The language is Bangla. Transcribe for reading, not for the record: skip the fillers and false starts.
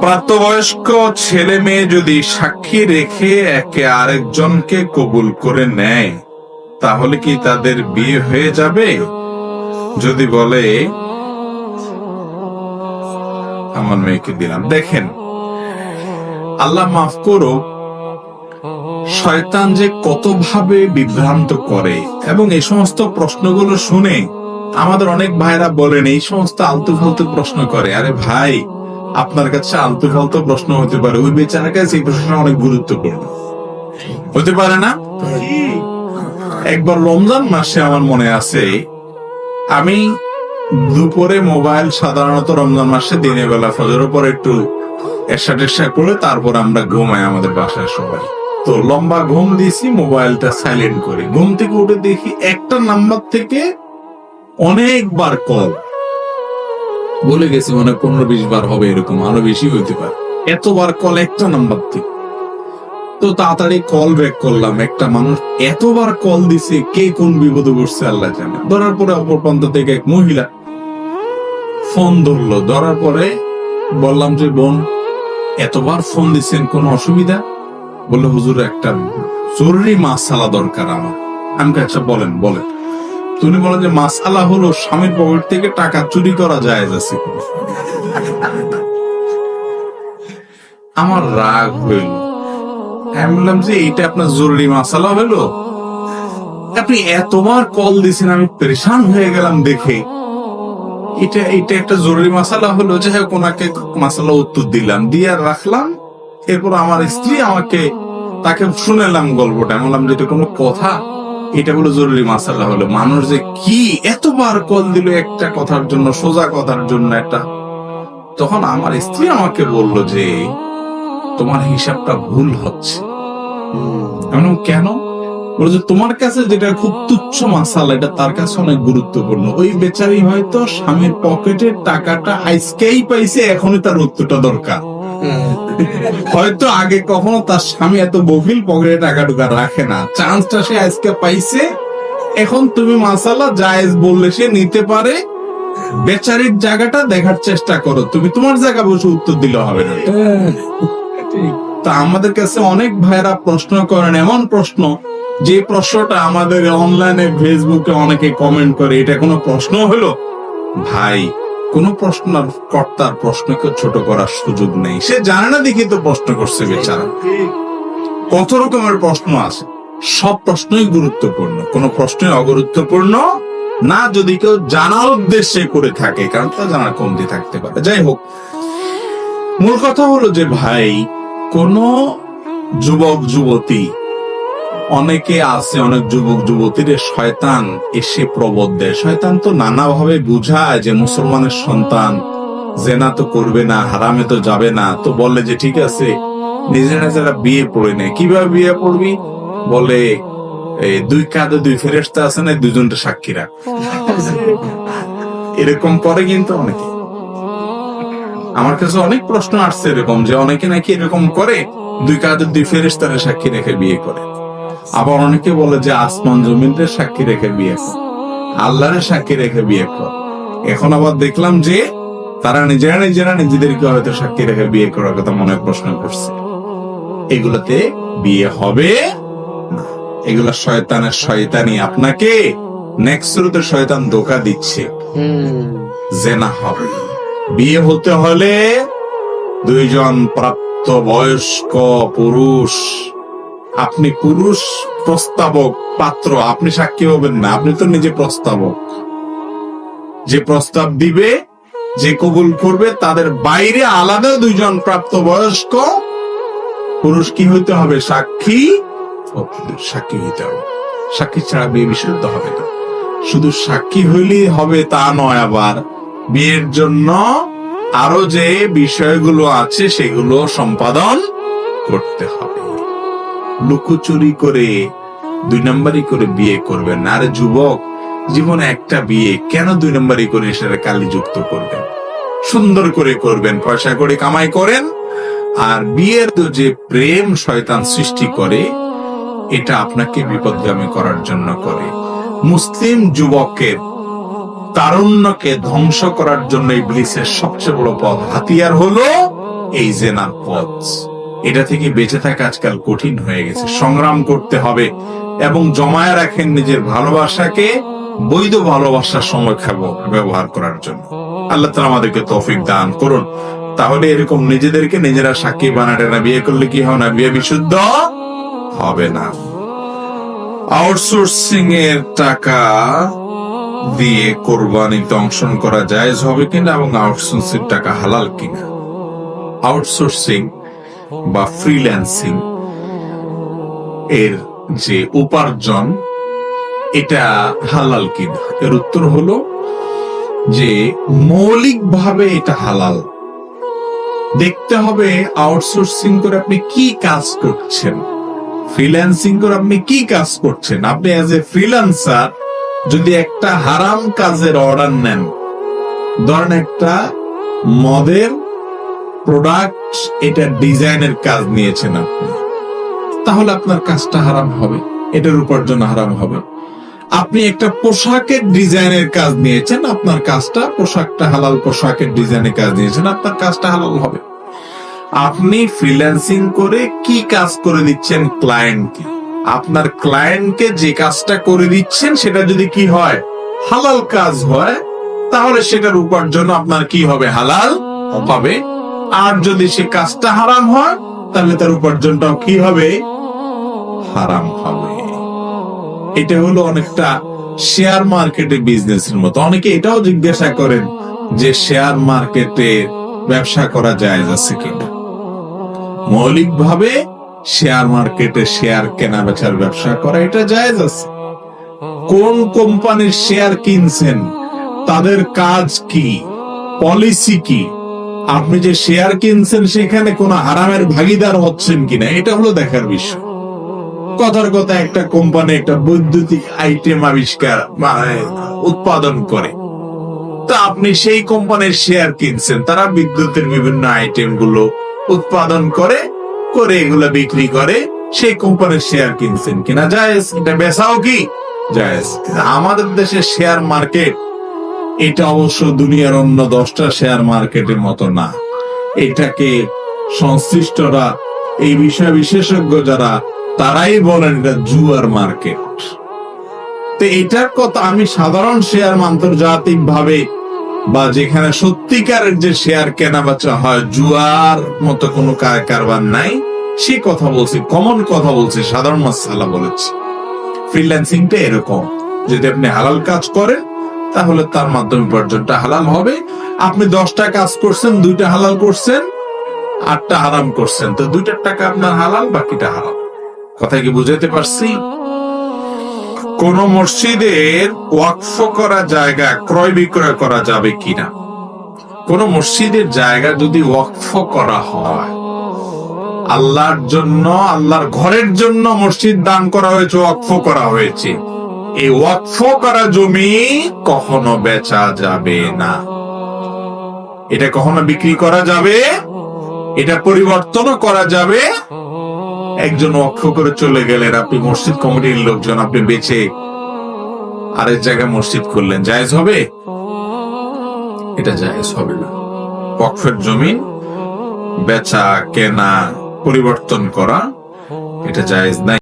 প্রাপ্তবয়স্ক ছেলে মেয়ে যদি সাক্ষী রেখে একে আরেকজনকে কবুল করে নেয় তাহলে কি তাদের বিয়ে হয়ে যাবে? যদি বলে আমার মেয়েকে দিলাম। দেখেন, আল্লাহ মাফ করো, শয়তান যে কতভাবে বিভ্রান্ত করে, এবং এই সমস্ত প্রশ্নগুলো শুনে আমাদের অনেক ভাইরা বলেন এই সমস্ত আলতু ফালতু প্রশ্ন করে। আরে ভাই, আপনার কাছে আলতু ফালতু প্রশ্ন হতে পারে, ওই বেচারার কাছে এই প্রশ্ন অনেক গুরুত্বপূর্ণ হতে পারে না? একবার রমজান মাসে আমার মনে আছে, আমি দুপুরে মোবাইল, সাধারণত রমজান মাসে দিনের বেলা ফজরের পর একটু এশা টেশা করে তারপর আমরা ঘুমাই আমাদের বাসায় সবাই। তো লম্বা ঘুম দিয়েছি, মোবাইলটা সাইলেন্ট করে ঘুম থেকে উঠে দেখি একটা নাম্বার থেকে অনেকবার কল, বলে গেছি মানে 15-20 বার হবে, এরকম আরো বেশি হইতে পারে, এতবার কল একটা নাম্বার থেকে। তো তাড়াতাড়ি কল ব্যাক করলাম। একটা মানুষ এতবার কল দিছে, কে কোন বিপদে পড়ছে আল্লাহ জানে। ধরার পরে অপর প্রান্ত থেকে এক মহিলা ফোন ধরলো। ধরার পরে বললাম যে বোন, এতবার ফোন দিচ্ছেন, কোন অসুবিধা? বললো হুজুর, একটা জরুরি মাসালা দরকার আমার। আমি আচ্ছা বলেন বলেন। তুমি বলেন যে মাসালা হলো স্বামীর পকেট থেকে টাকা চুরি করা জায়েজ আছে। আমার রাগ হইল। আমি বললাম যে এটা আপনার জরুরি মাসালা হলো? আপনি এতবার কল দিয়েছেন, আমি পরেশান হয়ে গেলাম দেখে। এটা একটা জরুরি মাসালা হলো? যাই হোক, ওনাকে মাসালা উত্তর দিলাম, দিয়ে রাখলাম। এরপর আমার স্ত্রী তাকে শুনেলাম গল্পটা। আমি বললাম যে এটা কোনো কথা? এটা বলে জরুরি মাসালা হলো? মানুষ যে কি এতবার কল দিল একটা কথার জন্য, সোজা কথার জন্য একটা। তখন আমার স্ত্রী আমাকে বলল যে তোমার হিসাবটা ভুল হচ্ছে। কেন? বলে যে তোমার কাছে যেটা খুব তুচ্ছ মাসালা, এটা তার কাছে অনেক গুরুত্বপূর্ণ। ওই বেচারি হয়তো স্বামীর পকেটের টাকাটা আজকেই পাইছে, এখনই তার উত্তরটা দরকার। হয়তো আগে কখনো তার স্বামী এত বকিল পকেটে টাকা টুকা রাখে না, চান্সটা সে আজকে পাইছে। এখন তুমি মাসালা জায়েজ বললে সে নিতে পারে। বেচারির জায়গাটা দেখার চেষ্টা করো, তুমি তোমার জায়গা বসে উত্তর দিলে হবে না। তা আমাদের কাছে অনেক ভাইরা প্রশ্ন করেন, এমন প্রশ্ন যে প্রশ্নটা আমাদের অনলাইনে ফেসবুকে অনেকে কমেন্ট করে, এটা কোনো প্রশ্ন হলো? ভাই, কোন প্রশ্ন কর্তার প্রশ্নকে ছোট করার সুযোগ নেই। সে জানে না দেখি তো প্রশ্ন করছে বেচারা। কত রকমের প্রশ্ন আছে, সব প্রশ্নই গুরুত্বপূর্ণ, কোন প্রশ্নই অগুরুত্বপূর্ণ না যদি কেউ জানার উদ্দেশ্যে করে থাকে, কারণ তা জানার কমতি থাকতে পারে। যাই হোক, মূল কথা হলো যে ভাই, কোন যুবক যুবতী, অনেকে আছে, অনেক যুবক যুবতীর শয়তান এসে প্রবোধ দেয়। শয়তান তো নানাভাবে বুঝায় যে মুসলমানের সন্তান জেনা তো করবে না, হারামে তো যাবে না। তো বলে যে ঠিক আছে, নিজেরা যারা বিয়ে পড়ে নেয়। কিভাবে বিয়ে পড়বি? বলে দুই কাঁধে দুই ফেরেশতা আছে না, দুজনটা সাক্ষী রাখ। এরকম করে কিন্তু অনেকে। আমার কাছে অনেক প্রশ্ন আসছে এরকম, যে অনেকে নাকি এরকম করে, দুই কাঁধে দুই ফেরেশতারে সাক্ষী রেখে বিয়ে করে। আবার অনেকে বলে যে আসমান জমিনের সাক্ষী রেখে বিয়ে কর, আল্লাহরের সাক্ষী রেখে বিয়ে কর। এখন আবার দেখলাম যে তারা নিজেরা নিজেদেরকে হয়তো সাক্ষী রেখে বিয়ে করার কথা মনে প্রশ্ন করছে। এগুলোতে বিয়ে হবে না। এগুলা শয়তানের শয়তানি। আপনাকে নেক্সট শুরুতে শয়তান ধোঁকা দিচ্ছে, জেনা হবে। বিয়ে হতে হলে দুইজন প্রাপ্ত বয়স্ক পুরুষ, আপনি পুরুষ প্রস্তাবক পাত্র, আপনি সাক্ষী হবেন না, আপনি তো নিজে প্রস্তাবক। যে প্রস্তাব দিবে, যে কবুল করবে, তাদের বাইরে আলাদা দুইজন প্রাপ্ত বয়স্ক পুরুষ কি হইতে হবে? সাক্ষী হইতে হবে। সাক্ষী ছাড়া বিয়ে বিশুদ্ধ হবে না। শুধু সাক্ষী হইলেই হবে তা নয়, আবার বিয়ের জন্য আরো যে বিষয়গুলো আছে সেগুলো সম্পাদন করতে হবে। লুকোচুরি করে, 2 নম্বরই করে বিয়ে করবেন না। আরে যুবক, জীবনে একটা বিয়ে, কেন 2 নম্বরই করে সেটা কালি যুক্ত করবেন? সুন্দর করে করবেন, পয়সা করে কামাই করেন। আর বিয়ের যে প্রেম শয়তান সৃষ্টি করে, এটা আপনাকে বিপদগামী করার জন্য করে। মুসলিম যুবকের তারুণ্যকে ধ্বংস করার জন্য ইবলিসের সবচেয়ে বড় পথ হাতিয়ার হলো এই জেনার পথ। এটা থেকে বেঁচে থাকা আজকাল কঠিন হয়ে গেছে, সংগ্রাম করতে হবে এবং জমায়ে রাখেন নিজের ভালোবাসাকে বৈধ ভালোবাসার সময় ব্যবহার করার জন্য। আল্লাহ তাআলা আমাদেরকে তৌফিক দান করুন। তাহলে এরকম নিজেদেরকে নিজেরা সাক্ষী বানাতে না, বিয়ে করলে কি হবে না, বিয়ে বিশুদ্ধ হবে না। আউটসোর্সিং এর টাকা দিয়ে কোরবানিতে অংশগ্রহণ করা জায়েজ হবে কিনা এবং আউটসোর্সিং টাকা হালাল কিনা। আউটসোর্সিং বা ফ্রিল্যান্সিং এর যে উপার্জন, এটা হালাল কিনা, এর উত্তর হলো যে মৌলিকভাবে এটা হালাল। দেখতে হবে আউটসোর্সিং করে আপনি কি কাজ করছেন, ফ্রিল্যান্সিং করে আপনি কি কাজ করছেন। আপনি অ্যাজ এ ফ্রিল্যান্সার যদি একটা হারাম কাজের অর্ডার নেন, ধরেন একটা মদের প্রোডাক্ট, এটা ডিজাইনের কাজ নিয়েছেন আপনি, তাহলে আপনার কাজটা হারাম হবে, এটার উপার্জন হারাম হবে। আপনি একটা পোশাকের ডিজাইনের কাজ নিয়েছেন, আপনার কাজটা, পোশাকটা হালাল, পোশাকের ডিজাইনের কাজ নিয়েছেন, আপনার কাজটা হালাল হবে। আপনি ফ্রিল্যান্সিং করে কি কাজ করে দিচ্ছেন ক্লায়েন্টকে, আপনার ক্লায়েন্টকে যে কাজটা করে দিচ্ছেন সেটা যদি কি হয়, হালাল কাজ হয়, তাহলে সেটার উপার্জন আপনার কি হবে, হালাল হবে। আর যদি সে কাজটা হারাম হয়, তাহলে তার উপার্জনটাও কি হবে, হারাম হবে। এটা হলো অনেকটা শেয়ার মার্কেটে বিজনেসের মতো। অনেকে এটাও জিজ্ঞাসা করেন যে শেয়ার মার্কেটে ব্যবসা করা জায়েজ আছে কিনা। মৌলিকভাবে শেয়ার মার্কেটে শেয়ার কেনা বেচার ব্যবসা করা এটা জায়েজ আছে। কোন কোম্পানির শেয়ার কিনছেন, তাদের কাজ কি, পলিসি কি, আপনি যে শেয়ার কিনছেন সেখানে কোন হারামের ভাগীদার হচ্ছেন কিনা, এটা হলো দেখার বিষয়। কথার কথা, একটা কোম্পানি একটা বৈদ্যুতিক আইটেম আবিষ্কার উৎপাদন করে, তা আপনি সেই কোম্পানির শেয়ার কিনছেন, তারা বিদ্যুতের বিভিন্ন আইটেম গুলো উৎপাদন করে এগুলো বিক্রি করে, সেই কোম্পানির শেয়ার কিনছেন কিনা, জায়েজ। এটা বেচাও কি জায়েজ। আমাদের দেশে শেয়ার মার্কেট এটা অবশ্য দুনিয়ার অন্য 10টা শেয়ার মার্কেটের মতো না। এটাকে সংশ্লিষ্টরা, এই বিষয় বিশেষজ্ঞ যারা, তারাই বলেন এটা জুয়ার মার্কেট। তো এটার কথা আমি সাধারণ শেয়ার আন্তর্জাতিক ভাবে বা যেখানে সত্যিকারের যে শেয়ার কেনা বেচা হয়, জুয়ার মতো কোনো কারবার নাই, সে কথা বলছি, কমন কথা বলছি, সাধারণ মাসালা বলেছি। ফ্রিল্যান্সিংটা এরকম, যদি আপনি হালাল কাজ করেন তাহলে তার মাধ্যমে উপার্জনটা হালাল হবে। আপনি 10টা কাজ করছেন, 2টা হালাল করছেন, 8টা হারাম করছেন, তো 2টার টাকা আপনার হালাল, বাকিটা হারাম। কথা কি বুঝাতে পারছি? কোন মসজিদের ওয়াকফ করা জায়গা ক্রয় বিক্রয় করা যাবে কিনা। কোন মসজিদের জায়গা যদি ওয়াকফ করা হয়, আল্লাহর জন্য, আল্লাহর ঘরের জন্য মসজিদ দান করা হয়েছে, ওয়াকফ করা হয়েছে, এই ওয়াকফ করা জমি কখনো বেচা যাবে না, এটা কখনো বিক্রি করা যাবে, এটা পরিবর্তনও করা যাবে। একজন ওয়াকফ করে চলে গেলেন, আপনি মসজিদ কমিটির লোকজন, আপনি বেচে আরেক জায়গায় মসজিদ করলেন, জায়েজ হবে? এটা জায়েজ হবে না। ওয়াকফের জমি বেচা, কেনা, পরিবর্তন করা, এটা জায়েজ নাই।